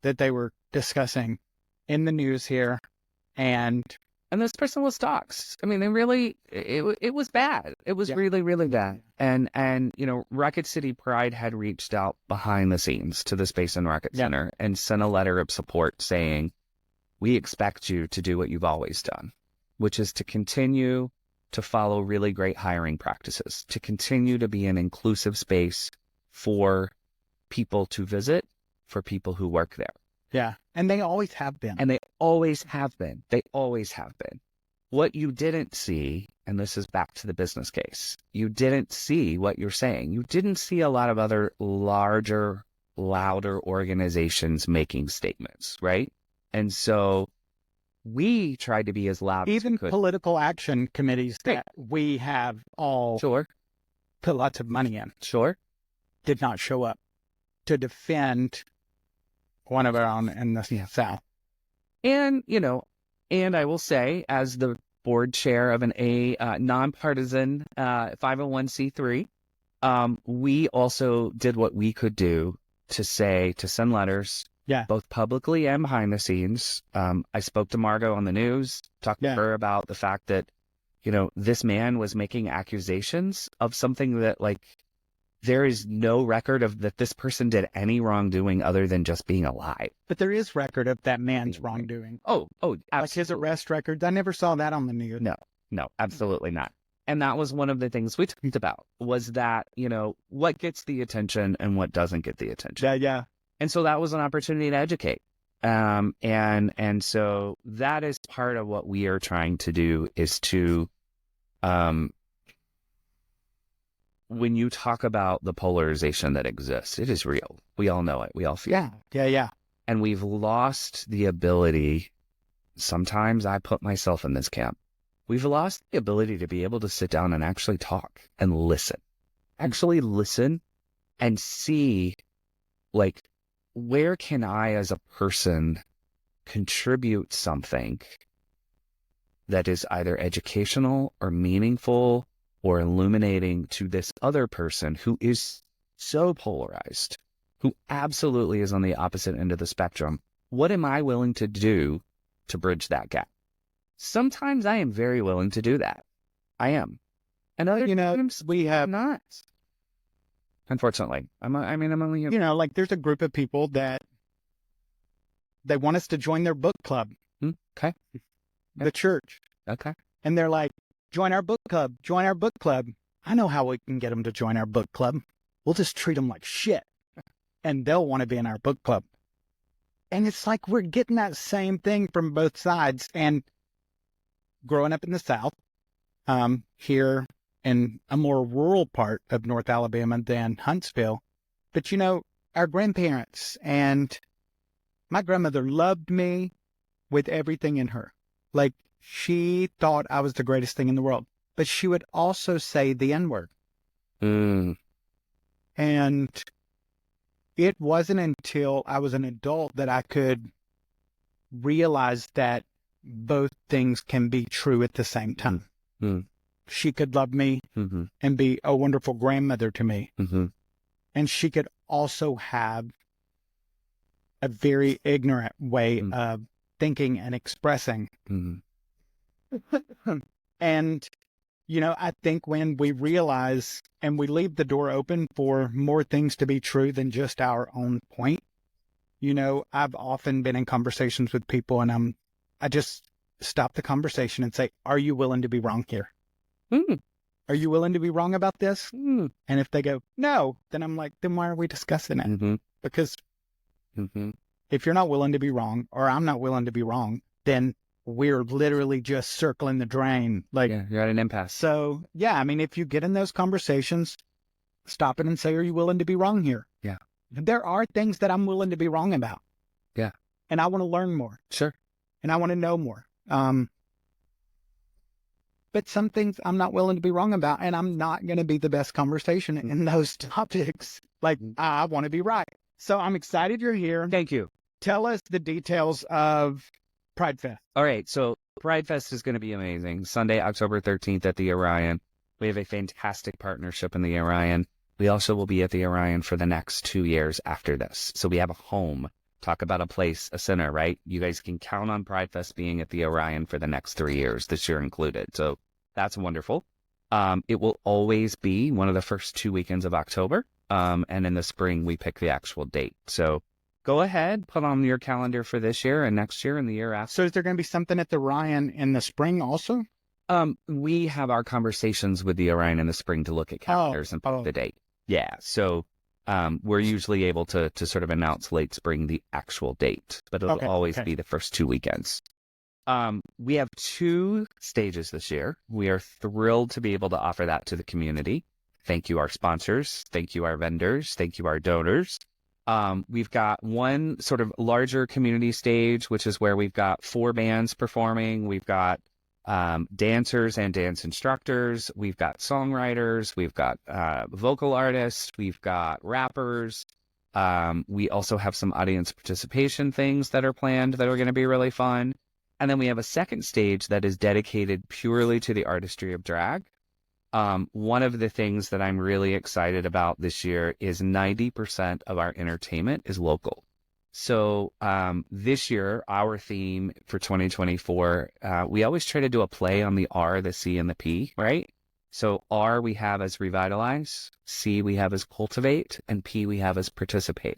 that they were discussing in the news here, and this person was doxxed. I mean, it was bad. It was really, really bad. And Rocket City Pride had reached out behind the scenes to the Space and Rocket Center and sent a letter of support saying, we expect you to do what you've always done, which is to continue to follow really great hiring practices, to continue to be an inclusive space for people to visit, for people who work there. Yeah. And they always have been. And they always have been. They always have been. What you didn't see, and this is back to the business case, you didn't see what you're saying. You didn't see a lot of other larger, louder organizations making statements, right? And so we tried to be as loud even as we could. Political action committees that we have all put lots of money in did not show up to defend one of our own in the South. And and I will say, as the board chair of a nonpartisan 501c3, we also did what we could do to send letters, both publicly and behind the scenes. I spoke to Margot on the news, talked to her about the fact that, this man was making accusations of something that, there is no record of that this person did any wrongdoing other than just being alive. But there is record of that man's wrongdoing. Oh, absolutely. Like his arrest records. I never saw that on the news. No, absolutely not. And that was one of the things we talked about, was that, what gets the attention and what doesn't get the attention. Yeah. And so that was an opportunity to educate. And so that is part of what we are trying to do, is to, when you talk about the polarization that exists, it is real. We all know it. We all feel it. Yeah. And we've lost the ability. Sometimes I put myself in this camp. We've lost the ability to be able to sit down and actually talk and listen. Actually listen and see, where can I as a person contribute something that is either educational or meaningful or illuminating to this other person who is so polarized, who absolutely is on the opposite end of the spectrum? What am I willing to do to bridge that gap? Sometimes I am very willing to do that. I am. And other times I'm not. Unfortunately. I'm only human. Like there's a group of people that they want us to join their book club. Okay. The church. Okay. And they're like, join our book club, join our book club. I know how we can get them to join our book club. We'll just treat them like shit. And they'll want to be in our book club. And it's like we're getting that same thing from both sides. And growing up in the South, here in a more rural part of North Alabama than Huntsville. But, our grandparents and my grandmother loved me with everything in her. Like, she thought I was the greatest thing in the world. But she would also say the N-word. And it wasn't until I was an adult that I could realize that both things can be true at the same time. She could love me and be a wonderful grandmother to me. And she could also have a very ignorant way of thinking and expressing. And, I think when we realize and we leave the door open for more things to be true than just our own point, I've often been in conversations with people and I just stop the conversation and say, are you willing to be wrong here? Are you willing to be wrong about this? And if they go, no, then I'm like, then why are we discussing it? Because if you're not willing to be wrong, or I'm not willing to be wrong, then we're literally just circling the drain. Like, yeah, you're at an impasse. So, yeah, if you get in those conversations, stop it and say, are you willing to be wrong here? Yeah. There are things that I'm willing to be wrong about. Yeah. And I want to learn more. Sure. And I want to know more. But some things I'm not willing to be wrong about, and I'm not going to be the best conversation in those topics. Like, I want to be right. So I'm excited you're here. Thank you. Tell us the details of Pride Fest. All right. So Pride Fest is going to be amazing. Sunday, October 13th at the Orion. We have a fantastic partnership in the Orion. We also will be at the Orion for the next 2 years after this. So we have a home. Talk about a place, a center, right? You guys can count on Pride Fest being at the Orion for the next 3 years, this year included. So that's wonderful. It will always be one of the first 2 weekends of October. And in the spring, we pick the actual date. So go ahead, put on your calendar for this year and next year and the year after. So is there going to be something at the Orion in the spring also? We have our conversations with the Orion in the spring to look at calendars and pick the date. Yeah. So we're usually able to sort of announce late spring the actual date, but it'll always be the first 2 weekends. We have 2 stages this year. We are thrilled to be able to offer that to the community. Thank you, our sponsors. Thank you, our vendors. Thank you, our donors. We've got one sort of larger community stage, which is where we've got 4 bands performing. We've got dancers and dance instructors. We've got songwriters. We've got vocal artists. We've got rappers. We also have some audience participation things that are planned that are going to be really fun. And then we have a second stage that is dedicated purely to the artistry of drag. One of the things that I'm really excited about this year is 90% of our entertainment is local. So this year, our theme for 2024, we always try to do a play on the R, the C, and the P, right? So R we have as revitalize, C we have as cultivate, and P we have as participate.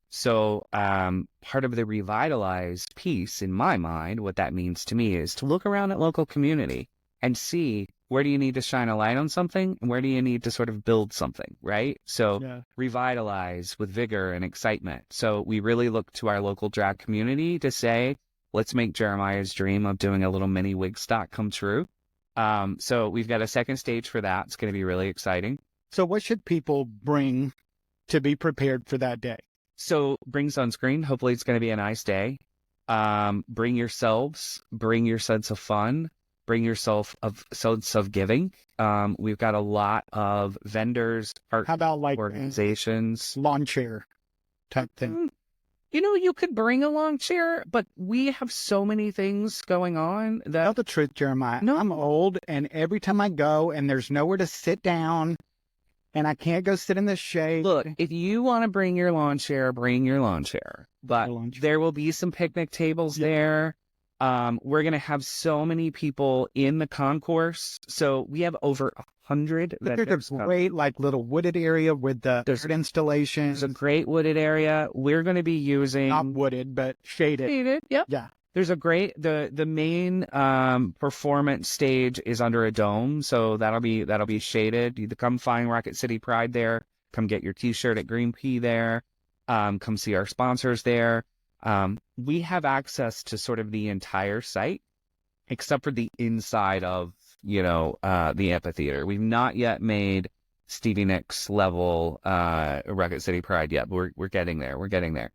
So part of the revitalize piece, in my mind, what that means to me is to look around at local community and see where do you need to shine a light on something and where do you need to sort of build something, right? So revitalize with vigor and excitement. So we really look to our local drag community to say, let's make Jeremiah's dream of doing a little mini Wigstock come true. So we've got a second stage for that. It's going to be really exciting. So what should people bring to be prepared for that day? So bring sunscreen. Hopefully it's going to be a nice day. Bring yourselves, bring your sense of fun, bring yourself of sense of giving. We've got a lot of vendors, art How about like organizations, lawn chair type thing? You could bring a lawn chair, but we have so many things going on that. Tell the truth, Jeremiah. No. I'm old, and every time I go and there's nowhere to sit down, and I can't go sit in the shade. Look, if you want to bring your lawn chair, bring your lawn chair. But there will be some picnic tables there. We're going to have so many people in the concourse. So we have over 100. There's a great little wooded area with the art installations. There's a great wooded area. We're going to be using not wooded, but shaded. Shaded, yep. Yeah. There's a great the main performance stage is under a dome, so that'll be shaded. You come find Rocket City Pride there. Come get your T-shirt at Green Pea there. Come see our sponsors there. We have access to sort of the entire site, except for the inside of the amphitheater. We've not yet made Stevie Nicks level Rocket City Pride yet. But we're getting there. We're getting there.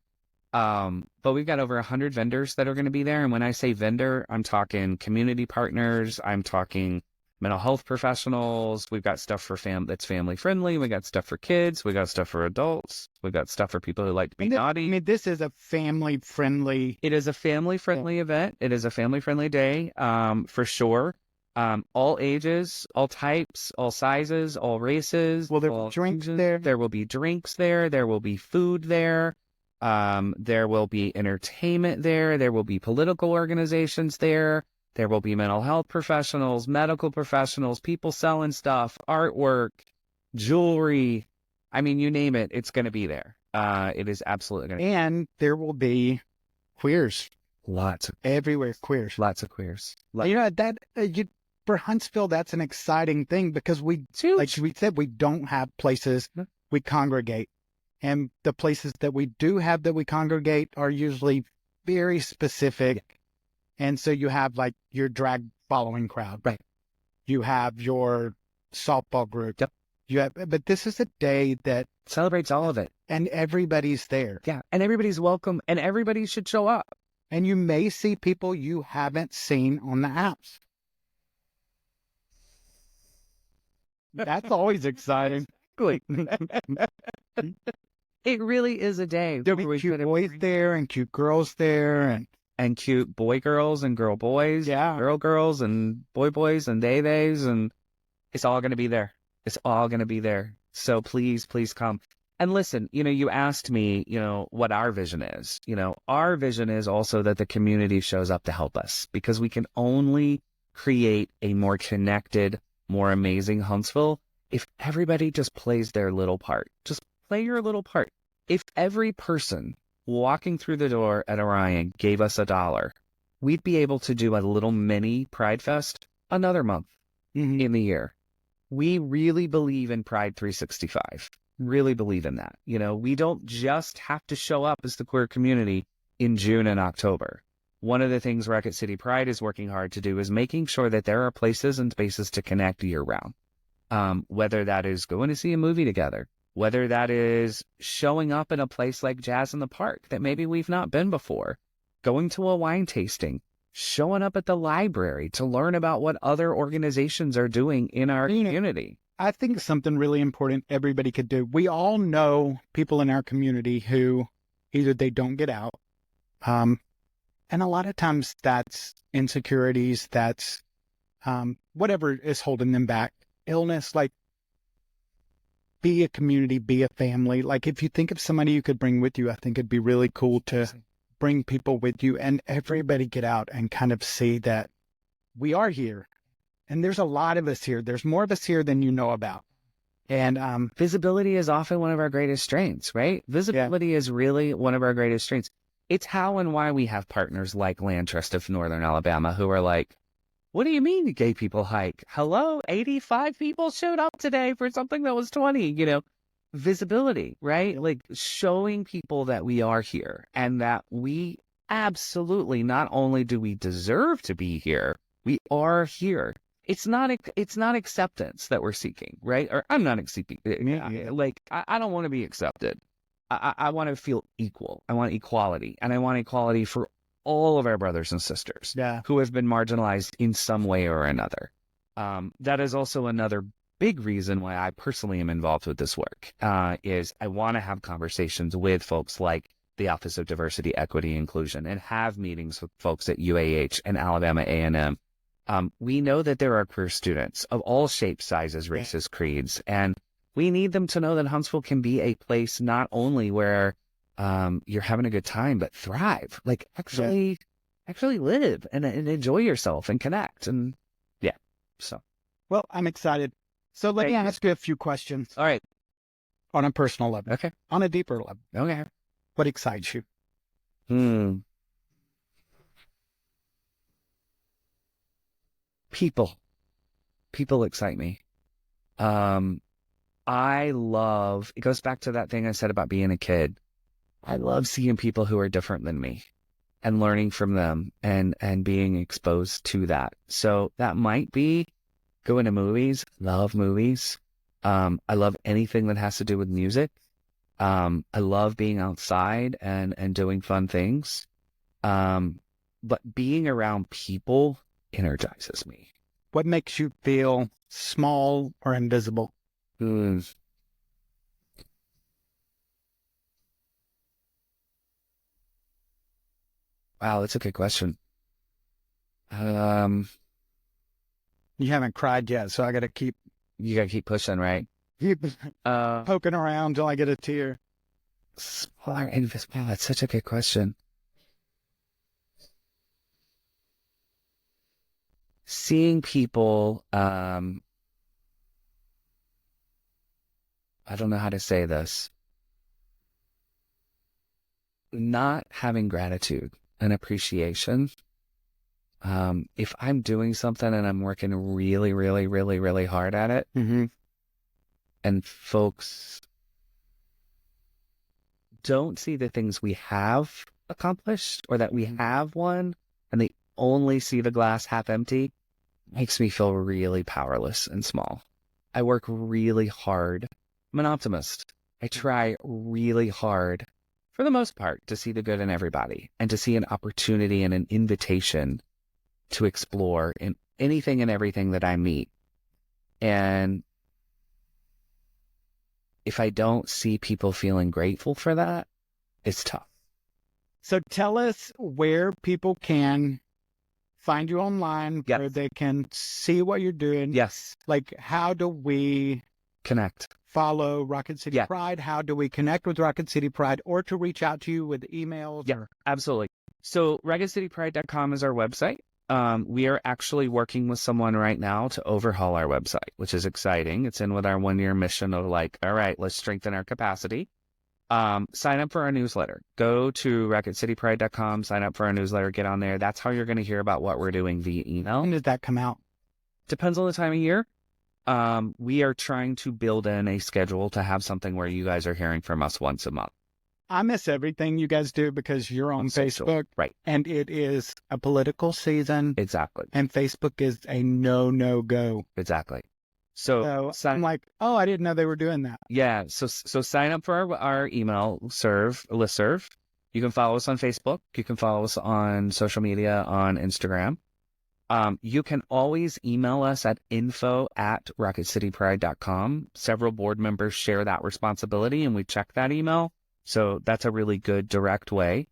But we've got over 100 vendors that are going to be there. And when I say vendor, I'm talking community partners. I'm talking mental health professionals. We've got stuff for that's family friendly. We got stuff for kids. We got stuff for adults. We got stuff for people who like to be naughty. I mean, this is a family friendly. It is a family friendly event. It is a family friendly day, for sure. All ages, all types, all sizes, all races. Will there be drinks there? There will be drinks there. There will be food there. There will be entertainment there. There will be political organizations there. There will be mental health professionals, medical professionals, people selling stuff, artwork, jewelry. I mean, you name it, it's going to be there. It is absolutely going to be. And there will be queers. Lots of everywhere queers. Lots of queers. For Huntsville, that's an exciting thing because like we said, we don't have places we congregate. And the places that we do have that we congregate are usually very specific. And so you have your drag following crowd. Right. You have your softball group. Yep. But this is a day that celebrates all of it. And everybody's there. Yeah. And everybody's welcome and everybody should show up. And you may see people you haven't seen on the apps. That's always exciting. It really is a day. There'll be cute boys there and cute girls there and cute girls and girl boys. Yeah. Girls and boys and theys. And it's all going to be there. It's all going to be there. So please come. And listen, you asked me, what our vision is. Our vision is also that the community shows up to help us because we can only create a more connected, more amazing Huntsville if everybody just plays their little part. Just play your little part. If every person walking through the door at Orion gave us $1, we'd be able to do a little mini Pride Fest another month in the year. We really believe in Pride 365. Really believe in that. We don't just have to show up as the queer community in June and October. One of the things Rocket City Pride is working hard to do is making sure that there are places and spaces to connect year round. Whether that is going to see a movie together, whether that is showing up in a place like Jazz in the Park that maybe we've not been before, going to a wine tasting, showing up at the library to learn about what other organizations are doing in our community. I think something really important everybody could do. We all know people in our community who either they don't get out, and a lot of times that's insecurities, that's whatever is holding them back, illness, be a community, be a family. If you think of somebody you could bring with you, I think it'd be really cool to bring people with you and everybody get out and kind of see that we are here. And there's a lot of us here. There's more of us here than you know about. And visibility is often one of our greatest strengths, right? Visibility is really one of our greatest strengths. It's how and why we have partners like Land Trust of Northern Alabama who are like, what do you mean gay people hike? Hello, 85 people showed up today for something that was 20, visibility, right? Showing people that we are here and that we absolutely, not only do we deserve to be here, we are here. It's not acceptance that we're seeking, right? Or I'm not seeking. I don't want to be accepted. I want to feel equal. I want equality, and I want equality for all of our brothers and sisters who have been marginalized in some way or another. That is also another big reason why I personally am involved with this work, is I want to have conversations with folks like the Office of Diversity, Equity, Inclusion, and have meetings with folks at UAH and Alabama A&M. We know that there are queer students of all shapes, sizes, races, creeds, and we need them to know that Huntsville can be a place not only where you're having a good time, but thrive, like actually live and enjoy yourself and connect. And yeah, so. Well, I'm excited. So let me ask you a few questions. All right. On a personal level. Okay. On a deeper level. Okay. What excites you? People excite me. I love, it goes back to that thing I said about being a kid. I love seeing people who are different than me and learning from them and being exposed to that. So that might be going to movies. Love movies. I love anything that has to do with music. I love being outside and doing fun things. But being around people energizes me. What makes you feel small or invisible? Wow, that's a good question. You haven't cried yet, so I got to keep. You gotta keep pushing, right? Keep poking around till I get a tear. Wow, that's such a good question. Seeing people, I don't know how to say this, not having gratitude and appreciation. If I'm doing something and I'm working really, really, really, really hard at it, and folks don't see the things we have accomplished or that we have won, and they only see the glass half empty, makes me feel really powerless and small. I work really hard. I'm an optimist. I try really hard, for the most part, to see the good in everybody and to see an opportunity and an invitation to explore in anything and everything that I meet. And if I don't see people feeling grateful for that, it's tough. So tell us where people can find you online, where they can see what you're doing. Yes. Like, how do we connect? Follow Rocket City Pride? How do we connect with Rocket City Pride, or to reach out to you with emails? Yeah, absolutely. So rocketcitypride.com is our website. We are actually working with someone right now to overhaul our website, which is exciting. It's in with our 1-year mission of like, all right, let's strengthen our capacity. Sign up for our newsletter. Go to rocketcitypride.com, sign up for our newsletter, get on there. That's how you're going to hear about what we're doing via email. When does that come out? Depends on the time of year. We are trying to build in a schedule to have something where you guys are hearing from us once a month. I miss everything you guys do because you're on Facebook. Right. And it is a political season. Exactly. And Facebook is a no-go. Exactly. So I'm like, oh, I didn't know they were doing that. Yeah. So sign up for our email listserv. You can follow us on Facebook. You can follow us on social media, on Instagram. You can always email us at info@rocketcitypride.com. Several board members share that responsibility, and we check that email. So that's a really good direct way.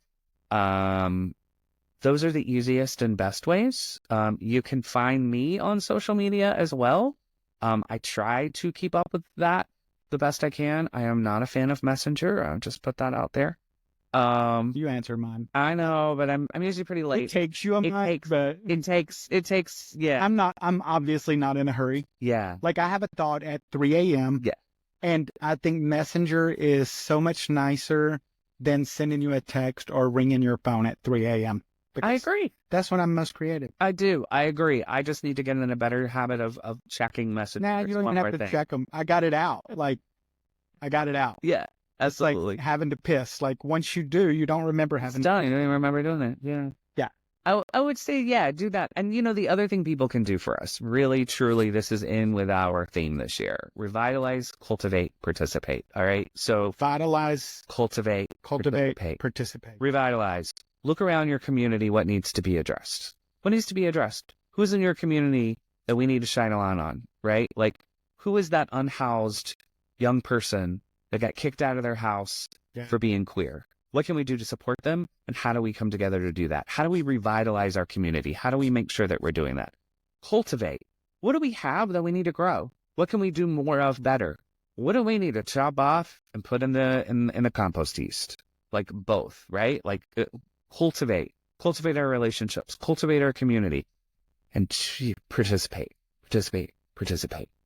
Those are the easiest and best ways. You can find me on social media as well. I try to keep up with that the best I can. I am not a fan of Messenger. I'll just put that out there. You answer mine. I know, but I'm usually pretty late. It takes you a minute, but it takes. Yeah. I'm obviously not in a hurry. Yeah. Like, I have a thought at 3 a.m. Yeah. And I think Messenger is so much nicer than sending you a text or ringing your phone at 3 a.m. I agree. That's when I'm most creative. I do. I agree. I just need to get in a better habit of checking messages. Nah, you don't even have to check them. I got it out. Like, I got it out. Yeah, absolutely. It's like having to piss. Like, once you do, you don't remember having to. You don't even remember doing it. Yeah. Yeah. I would say, yeah, do that. And, the other thing people can do for us, really, truly, this is in with our theme this year. Revitalize, cultivate, participate. All right? So vitalize, cultivate, participate. Revitalize. Look around your community, what needs to be addressed. What needs to be addressed? Who's in your community that we need to shine a light on, right? Like, who is that unhoused young person that got kicked out of their house for being queer? What can we do to support them? And how do we come together to do that? How do we revitalize our community? How do we make sure that we're doing that? Cultivate. What do we have that we need to grow? What can we do more of better? What do we need to chop off and put in the compost heap? Like both, right? Like cultivate our relationships, cultivate our community, and participate.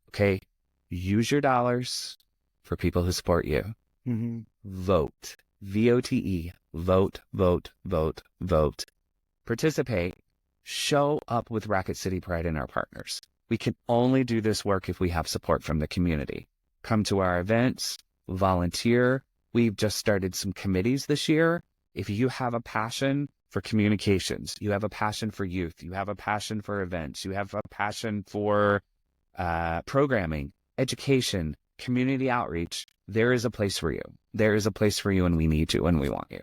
Okay? Use your dollars for people who support you. Mm-hmm. Vote. VOTE. Vote. Participate. Show up with Rocket City Pride and our partners. We can only do this work if we have support from the community. Come to our events, volunteer. We've just started some committees this year. If you have a passion for communications, you have a passion for youth, you have a passion for events, you have a passion for programming, education, community outreach, there is a place for you. There is a place for you, and we need you, and we want you.